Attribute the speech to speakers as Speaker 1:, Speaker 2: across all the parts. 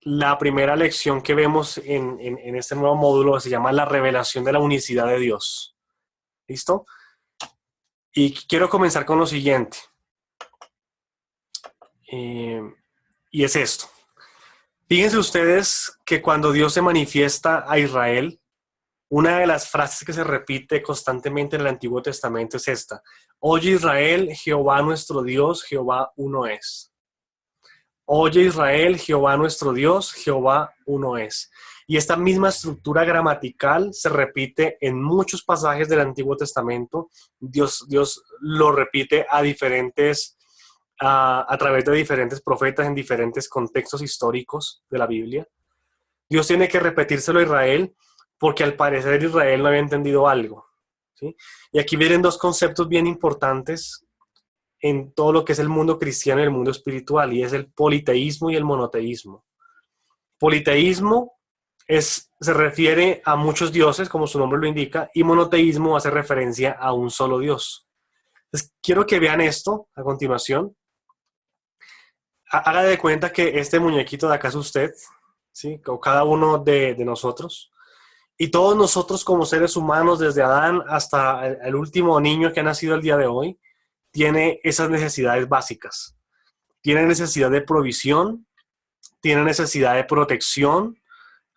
Speaker 1: la primera lección que vemos en este nuevo módulo se llama la revelación de la unicidad de Dios. ¿Listo? Y quiero comenzar con lo siguiente. Y es esto. Fíjense ustedes que cuando Dios se manifiesta a Israel, una de las frases que se repite constantemente en el Antiguo Testamento es esta: Oye Israel, Jehová nuestro Dios, Jehová uno es. Oye Israel, Jehová nuestro Dios, Jehová uno es. Y esta misma estructura gramatical se repite en muchos pasajes del Antiguo Testamento. Dios lo repite a través de diferentes profetas en diferentes contextos históricos de la Biblia. Dios tiene que repetírselo a Israel porque al parecer Israel no había entendido algo, ¿sí? Y aquí vienen dos conceptos bien importantes en todo lo que es el mundo cristiano y el mundo espiritual, y es el politeísmo y el monoteísmo. Politeísmo se refiere a muchos dioses, como su nombre lo indica, y monoteísmo hace referencia a un solo Dios. Entonces, quiero que vean esto a continuación. Haga de cuenta que este muñequito de acá es usted, ¿sí? O cada uno de nosotros. Y todos nosotros como seres humanos, desde Adán hasta el último niño que ha nacido el día de hoy, tiene esas necesidades básicas. Tiene necesidad de provisión, tiene necesidad de protección,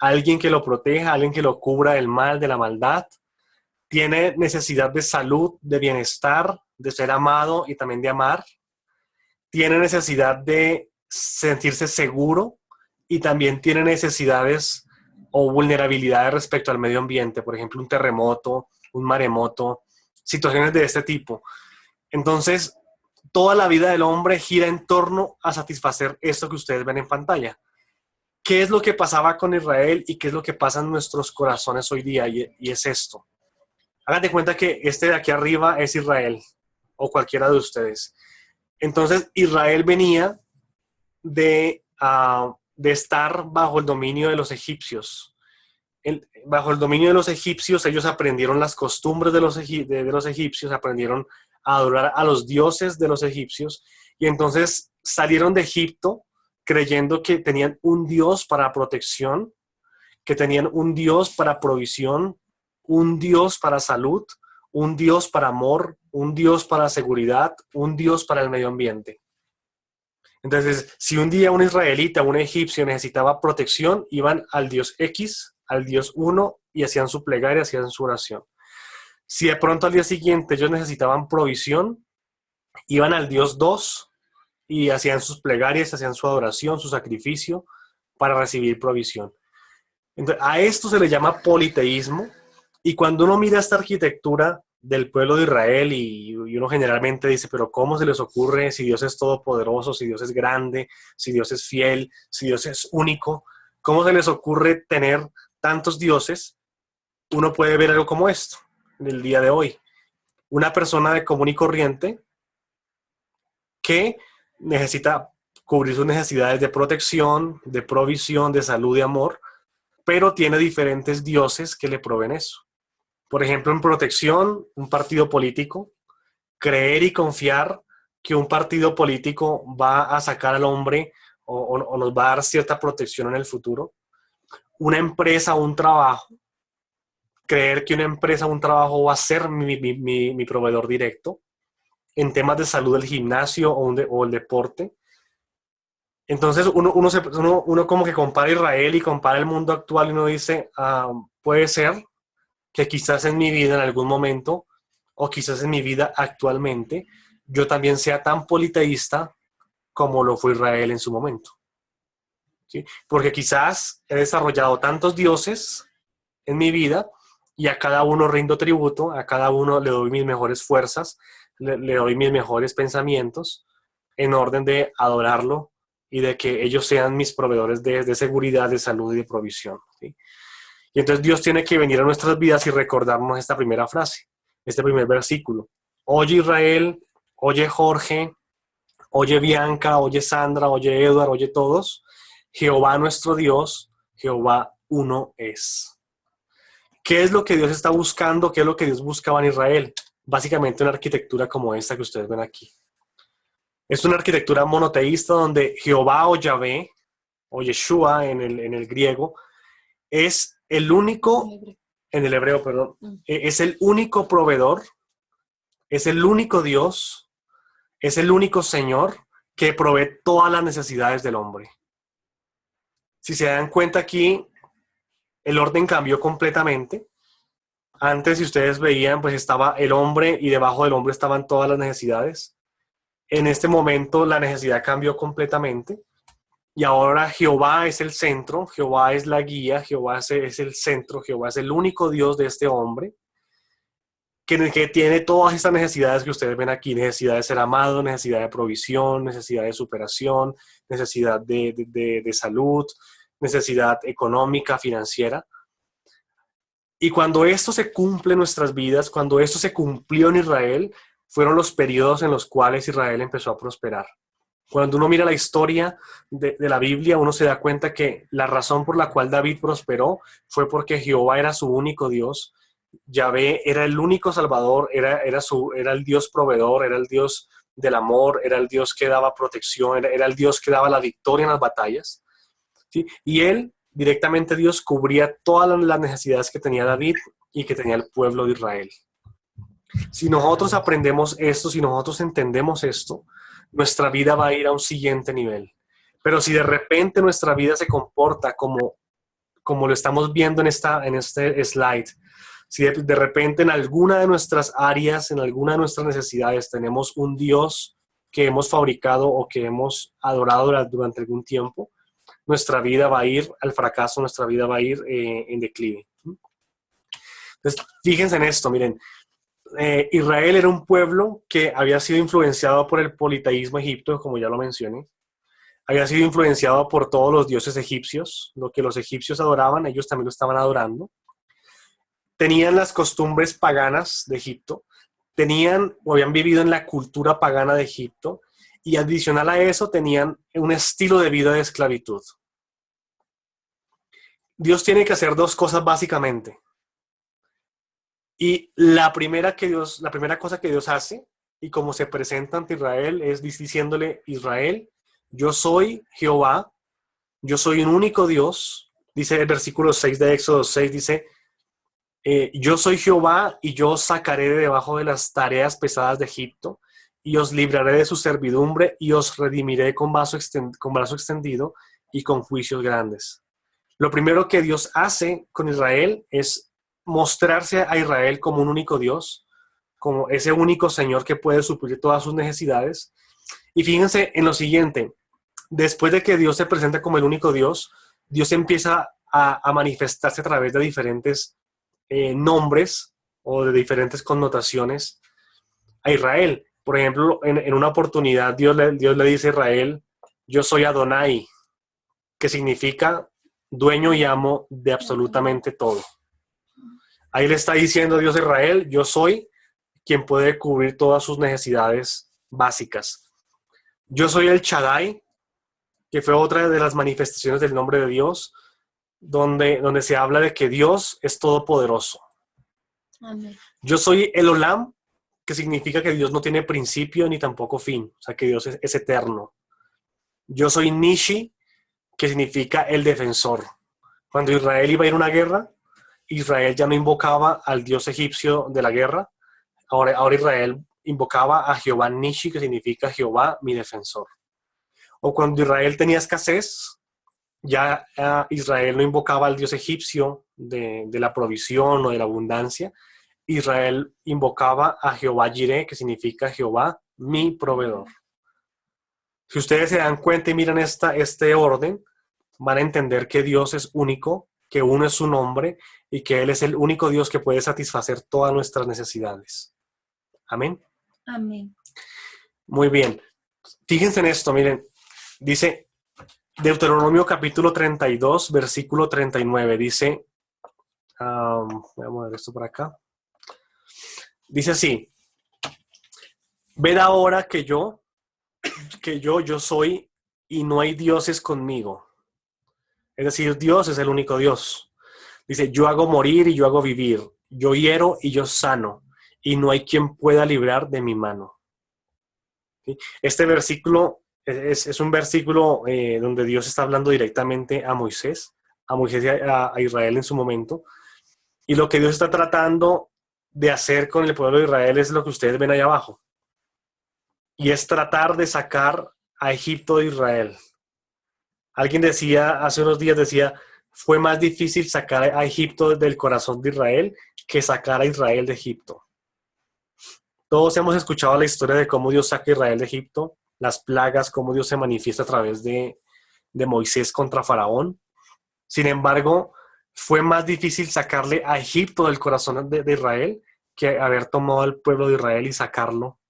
Speaker 1: alguien que lo proteja, alguien que lo cubra del mal, de la maldad. Tiene necesidad de salud, de bienestar, de ser amado y también de amar. Tiene necesidad de sentirse seguro y también tiene necesidades o vulnerabilidades respecto al medio ambiente, por ejemplo, un terremoto, un maremoto, situaciones de este tipo. Entonces, toda la vida del hombre gira en torno a satisfacer esto que ustedes ven en pantalla. ¿Qué es lo que pasaba con Israel y qué es lo que pasa en nuestros corazones hoy día? Y es esto. Hagan de cuenta que este de aquí arriba es Israel, o cualquiera de ustedes. Entonces, Israel venía de estar bajo el dominio de los egipcios. Bajo el dominio de los egipcios, ellos aprendieron las costumbres de los egipcios, aprendieron a adorar a los dioses de los egipcios, y entonces salieron de Egipto creyendo que tenían un Dios para protección, que tenían un Dios para provisión, un Dios para salud, un Dios para amor, un Dios para seguridad, un Dios para el medio ambiente. Entonces, si un día un israelita, un egipcio necesitaba protección, iban al Dios X, al Dios 1, y hacían su plegaria, hacían su oración. Si de pronto al día siguiente ellos necesitaban provisión, iban al Dios 2 y hacían sus plegarias, hacían su adoración, su sacrificio para recibir provisión. Entonces, a esto se le llama politeísmo, y cuando uno mira esta arquitectura del pueblo de Israel y uno generalmente dice, pero ¿cómo se les ocurre si Dios es todopoderoso, si Dios es grande, si Dios es fiel, si Dios es único? ¿Cómo se les ocurre tener tantos dioses? Uno puede ver algo como esto en el día de hoy. Una persona de común y corriente que necesita cubrir sus necesidades de protección, de provisión, de salud y amor, pero tiene diferentes dioses que le proveen eso. Por ejemplo, en protección, un partido político, creer y confiar que un partido político va a sacar al hombre o nos va a dar cierta protección en el futuro. Una empresa, un trabajo, creer que una empresa, un trabajo va a ser mi proveedor directo. En temas de salud, el gimnasio o el deporte. Entonces uno como que compara Israel y compara el mundo actual y uno dice, puede ser que quizás en mi vida en algún momento, o quizás en mi vida actualmente, yo también sea tan politeísta como lo fue Israel en su momento. ¿Sí? Porque quizás he desarrollado tantos dioses en mi vida y a cada uno rindo tributo, a cada uno le doy mis mejores fuerzas, le doy mis mejores pensamientos en orden de adorarlo y de que ellos sean mis proveedores de seguridad, de salud y de provisión. ¿Sí? Y entonces Dios tiene que venir a nuestras vidas y recordarnos esta primera frase, este primer versículo. Oye Israel, oye Jorge, oye Bianca, oye Sandra, oye Edward, oye todos. Jehová nuestro Dios, Jehová uno es. ¿Qué es lo que Dios está buscando? ¿Qué es lo que Dios buscaba en Israel? Básicamente una arquitectura como esta que ustedes ven aquí. Es una arquitectura monoteísta donde Jehová o Yahvé o Yeshua en el griego, es el único, en el hebreo, perdón, es el único proveedor, es el único Dios, es el único Señor que provee todas las necesidades del hombre. Si se dan cuenta aquí, el orden cambió completamente. Antes, si ustedes veían, pues estaba el hombre y debajo del hombre estaban todas las necesidades. En este momento la necesidad cambió completamente y ahora Jehová es el centro, Jehová es la guía, Jehová es el centro, Jehová es el único Dios de este hombre que tiene todas estas necesidades que ustedes ven aquí, necesidad de ser amado, necesidad de provisión, necesidad de superación, necesidad de salud, necesidad económica, financiera. Y cuando esto se cumple en nuestras vidas, cuando esto se cumplió en Israel, fueron los periodos en los cuales Israel empezó a prosperar. Cuando uno mira la historia de la Biblia, uno se da cuenta que la razón por la cual David prosperó fue porque Jehová era su único Dios, Yahvé era el único Salvador, era el Dios proveedor, era el Dios del amor, era el Dios que daba protección, era el Dios que daba la victoria en las batallas, ¿sí? Y él, directamente Dios, cubría todas las necesidades que tenía David y que tenía el pueblo de Israel. Si nosotros aprendemos esto, si nosotros entendemos esto, nuestra vida va a ir a un siguiente nivel. Pero si de repente nuestra vida se comporta como lo estamos viendo en este slide, si de repente en alguna de nuestras áreas, en alguna de nuestras necesidades tenemos un Dios que hemos fabricado o que hemos adorado durante algún tiempo, nuestra vida va a ir al fracaso, nuestra vida va a ir en declive. Entonces, fíjense en esto, miren. Israel era un pueblo que había sido influenciado por el politeísmo egipcio, como ya lo mencioné. Había sido influenciado por todos los dioses egipcios. Lo que los egipcios adoraban, ellos también lo estaban adorando. Tenían las costumbres paganas de Egipto. Tenían o habían vivido en la cultura pagana de Egipto. Y adicional a eso, tenían un estilo de vida de esclavitud. Dios tiene que hacer dos cosas básicamente. Y la primera cosa que Dios hace, y como se presenta ante Israel, es diciéndole: Israel, yo soy Jehová, yo soy un único Dios. Dice el versículo 6 de Éxodo 6, dice, yo soy Jehová y yo os sacaré de debajo de las tareas pesadas de Egipto y os libraré de su servidumbre y os redimiré con brazo extendido y con juicios grandes. Lo primero que Dios hace con Israel es mostrarse a Israel como un único Dios, como ese único Señor que puede suplir todas sus necesidades. Y fíjense en lo siguiente: después de que Dios se presenta como el único Dios, Dios empieza a manifestarse a través de diferentes nombres o de diferentes connotaciones a Israel. Por ejemplo, en una oportunidad Dios le dice a Israel: yo soy Adonai, que significa dueño y amo de absolutamente todo. Ahí le está diciendo Dios a Israel: yo soy quien puede cubrir todas sus necesidades básicas. Yo soy el Shaddai, que fue otra de las manifestaciones del nombre de Dios, donde se habla de que Dios es todopoderoso. Amén. Yo soy el Olam, que significa que Dios no tiene principio ni tampoco fin, o sea que Dios es eterno. Yo soy Nishi, que significa el defensor. Cuando Israel iba a ir a una guerra, Israel ya no invocaba al dios egipcio de la guerra, ahora Israel invocaba a Jehová Nishi, que significa Jehová mi defensor. O cuando Israel tenía escasez, ya Israel no invocaba al dios egipcio de la provisión o de la abundancia, Israel invocaba a Jehová Jireh, que significa Jehová mi proveedor. Si ustedes se dan cuenta y miran este orden, van a entender que Dios es único, que uno es su nombre y que Él es el único Dios que puede satisfacer todas nuestras necesidades. Amén.
Speaker 2: Amén.
Speaker 1: Muy bien. Fíjense en esto, miren. Dice Deuteronomio capítulo 32, versículo 39. Dice, voy a mover esto por acá. Dice así: ved ahora que yo soy y no hay dioses conmigo. Es decir, Dios es el único Dios. Dice: yo hago morir y yo hago vivir, yo hiero y yo sano, y no hay quien pueda librar de mi mano. ¿Sí? Este versículo es un versículo donde Dios está hablando directamente a Moisés y a Israel en su momento. Y lo que Dios está tratando de hacer con el pueblo de Israel es lo que ustedes ven ahí abajo. Y es tratar de sacar a Egipto de Israel. Alguien decía, hace unos días decía, fue más difícil sacar a Egipto del corazón de Israel que sacar a Israel de Egipto. Todos hemos escuchado la historia de cómo Dios saca a Israel de Egipto, las plagas, cómo Dios se manifiesta a través de Moisés contra Faraón. Sin embargo, fue más difícil sacarle a Egipto del corazón de Israel que haber tomado al pueblo de Israel y sacarlo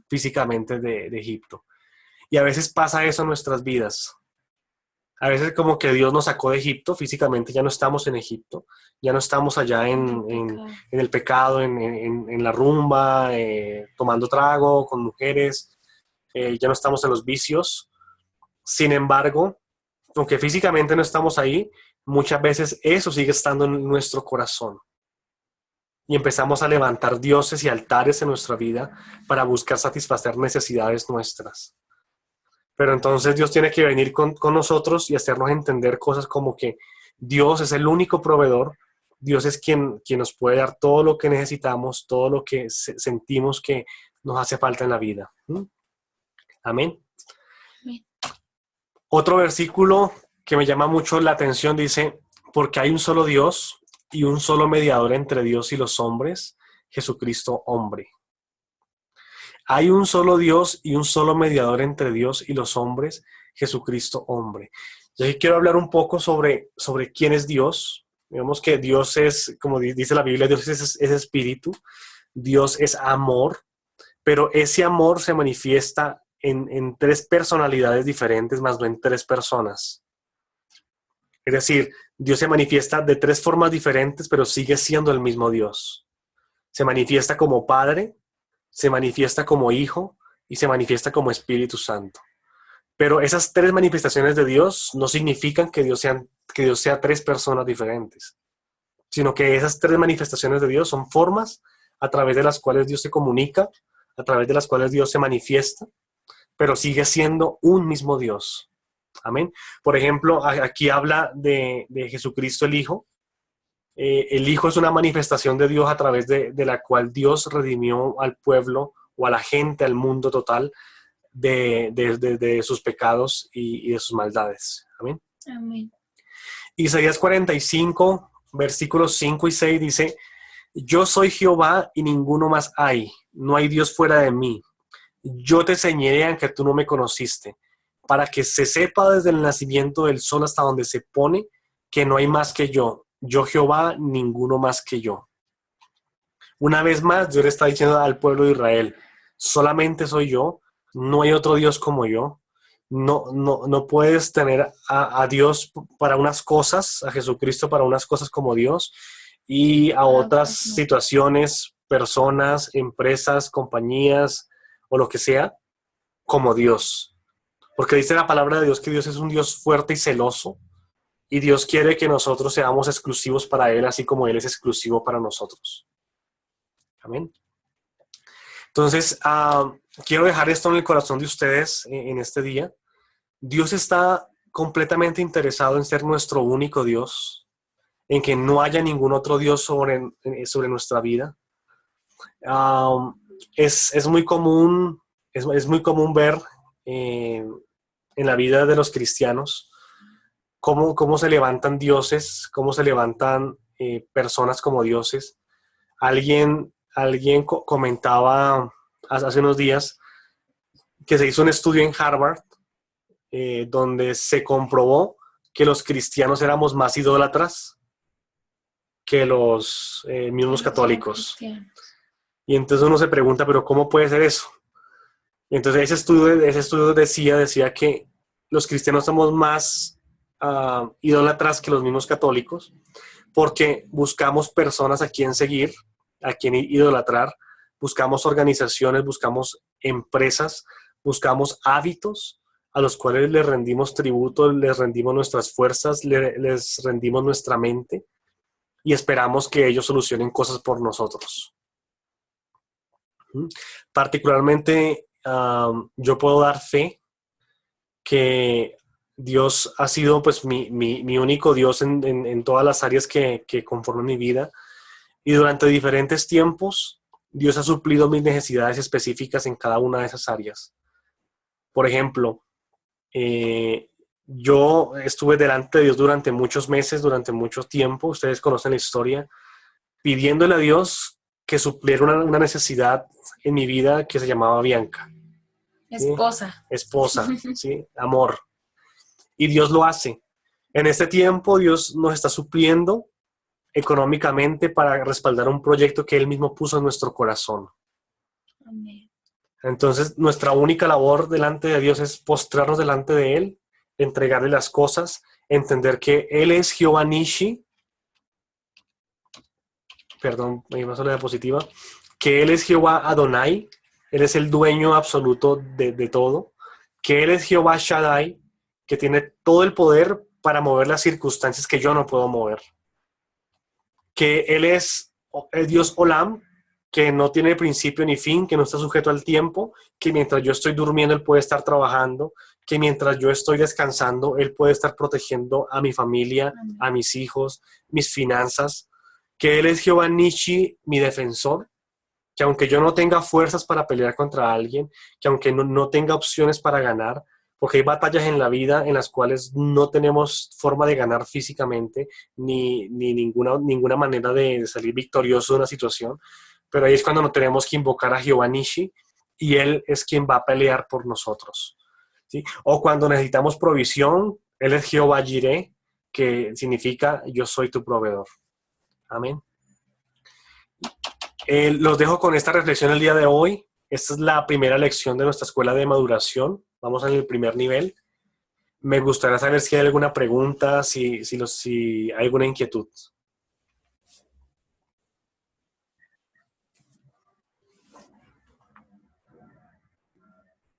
Speaker 1: físicamente de Egipto. Y a veces pasa eso en nuestras vidas. A veces como que Dios nos sacó de Egipto, físicamente ya no estamos en Egipto, ya no estamos allá en el pecado, en la rumba, tomando trago con mujeres, ya no estamos en los vicios. Sin embargo, aunque físicamente no estamos ahí, muchas veces eso sigue estando en nuestro corazón. Y empezamos a levantar dioses y altares en nuestra vida para buscar satisfacer necesidades nuestras. Pero entonces Dios tiene que venir con nosotros y hacernos entender cosas como que Dios es el único proveedor, Dios es quien nos puede dar todo lo que necesitamos, todo lo que sentimos que nos hace falta en la vida. Amén.
Speaker 2: Amén.
Speaker 1: Otro versículo que me llama mucho la atención dice, porque hay un solo Dios y un solo mediador entre Dios y los hombres, Jesucristo hombre. Hay un solo Dios y un solo mediador entre Dios y los hombres, Jesucristo hombre. Yo aquí quiero hablar un poco sobre quién es Dios. Digamos que Dios es, como dice la Biblia, Dios es espíritu, Dios es amor, pero ese amor se manifiesta en tres personalidades diferentes, más no en tres personas. Es decir, Dios se manifiesta de tres formas diferentes, pero sigue siendo el mismo Dios. Se manifiesta como Padre, se manifiesta como Hijo y se manifiesta como Espíritu Santo. Pero esas tres manifestaciones de Dios no significan que Dios sea tres personas diferentes, sino que esas tres manifestaciones de Dios son formas a través de las cuales Dios se comunica, a través de las cuales Dios se manifiesta, pero sigue siendo un mismo Dios. Amén. Por ejemplo, aquí habla de Jesucristo el Hijo. El Hijo es una manifestación de Dios a través de la cual Dios redimió al pueblo o a la gente, al mundo total, de sus pecados y de sus maldades. Amén.
Speaker 2: Amén.
Speaker 1: Isaías 45, versículos 5 y 6 dice, yo soy Jehová y ninguno más hay, no hay Dios fuera de mí. Yo te enseñaré aunque tú no me conociste, para que se sepa desde el nacimiento del sol hasta donde se pone que no hay más que yo Jehová, ninguno más que yo. Una vez más, Dios le está diciendo al pueblo de Israel, solamente soy yo, no hay otro Dios como yo. No puedes tener a Dios para unas cosas, a Jesucristo para unas cosas como Dios, y a otras situaciones, personas, empresas, compañías o lo que sea, como Dios. Porque dice la palabra de Dios que Dios es un Dios fuerte y celoso, y Dios quiere que nosotros seamos exclusivos para Él, así como Él es exclusivo para nosotros. Amén. Entonces, quiero dejar esto en el corazón de ustedes en este día. Dios está completamente interesado en ser nuestro único Dios, en que no haya ningún otro Dios sobre nuestra vida. Es muy común ver en la vida de los cristianos cómo se levantan dioses, cómo se levantan personas como dioses. Alguien comentaba hace unos días que se hizo un estudio en Harvard donde se comprobó que los cristianos éramos más idólatras que los mismos católicos. Y entonces uno se pregunta, ¿pero cómo puede ser eso? Y entonces ese estudio decía que los cristianos somos más idólatras que los mismos católicos, porque buscamos personas a quien seguir, a quien idolatrar, buscamos organizaciones, buscamos empresas, buscamos hábitos a los cuales les rendimos tributo, les rendimos nuestras fuerzas, les rendimos nuestra mente y esperamos que ellos solucionen cosas por nosotros. Particularmente, yo puedo dar fe que Dios ha sido pues mi único Dios en todas las áreas que conforman mi vida. Y durante diferentes tiempos, Dios ha suplido mis necesidades específicas en cada una de esas áreas. Por ejemplo, eh, yo estuve delante de Dios durante muchos meses, durante mucho tiempo, ustedes conocen la historia, pidiéndole a Dios que supliera una necesidad en mi vida que se llamaba Bianca. ¿Sí?
Speaker 2: Esposa.
Speaker 1: Esposa, ¿sí? Amor. Y Dios lo hace. En este tiempo Dios nos está supliendo económicamente para respaldar un proyecto que Él mismo puso en nuestro corazón.
Speaker 2: Amén.
Speaker 1: Entonces, nuestra única labor delante de Dios es postrarnos delante de Él, entregarle las cosas, entender que Él es Jehová Nishi, perdón, me pasó la diapositiva, que Él es Jehová Adonai, Él es el dueño absoluto de todo, que Él es Jehová Shaddai, que tiene todo el poder para mover las circunstancias que yo no puedo mover, que Él es el Dios Olam, que no tiene principio ni fin, que no está sujeto al tiempo, que mientras yo estoy durmiendo Él puede estar trabajando, que mientras yo estoy descansando Él puede estar protegiendo a mi familia,
Speaker 2: Amén.
Speaker 1: a mis hijos, mis finanzas, que Él es Jehová Nishi, mi defensor, que aunque yo no tenga fuerzas para pelear contra alguien, que aunque no tenga opciones para ganar, porque hay batallas en la vida en las cuales no tenemos forma de ganar físicamente, ni ninguna manera de salir victorioso de una situación, pero ahí es cuando nos tenemos que invocar a Jehová Nishi y Él es quien va a pelear por nosotros. ¿Sí? O cuando necesitamos provisión, Él es Jehová Jireh, que significa yo soy tu proveedor. Amén. Los dejo con esta reflexión el día de hoy. Esta es la primera lección de nuestra escuela de maduración. Vamos en el primer nivel. Me gustaría saber si hay alguna pregunta, si hay alguna inquietud.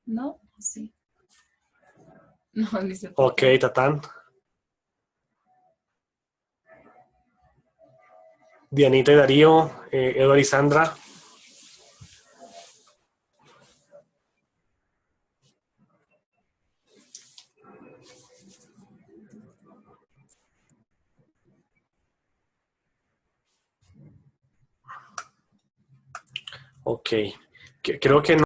Speaker 2: ¿No? Sí. No, dice
Speaker 1: Ok, Tatán. Dianita y Darío, Eduardo y Sandra. Ok. Creo que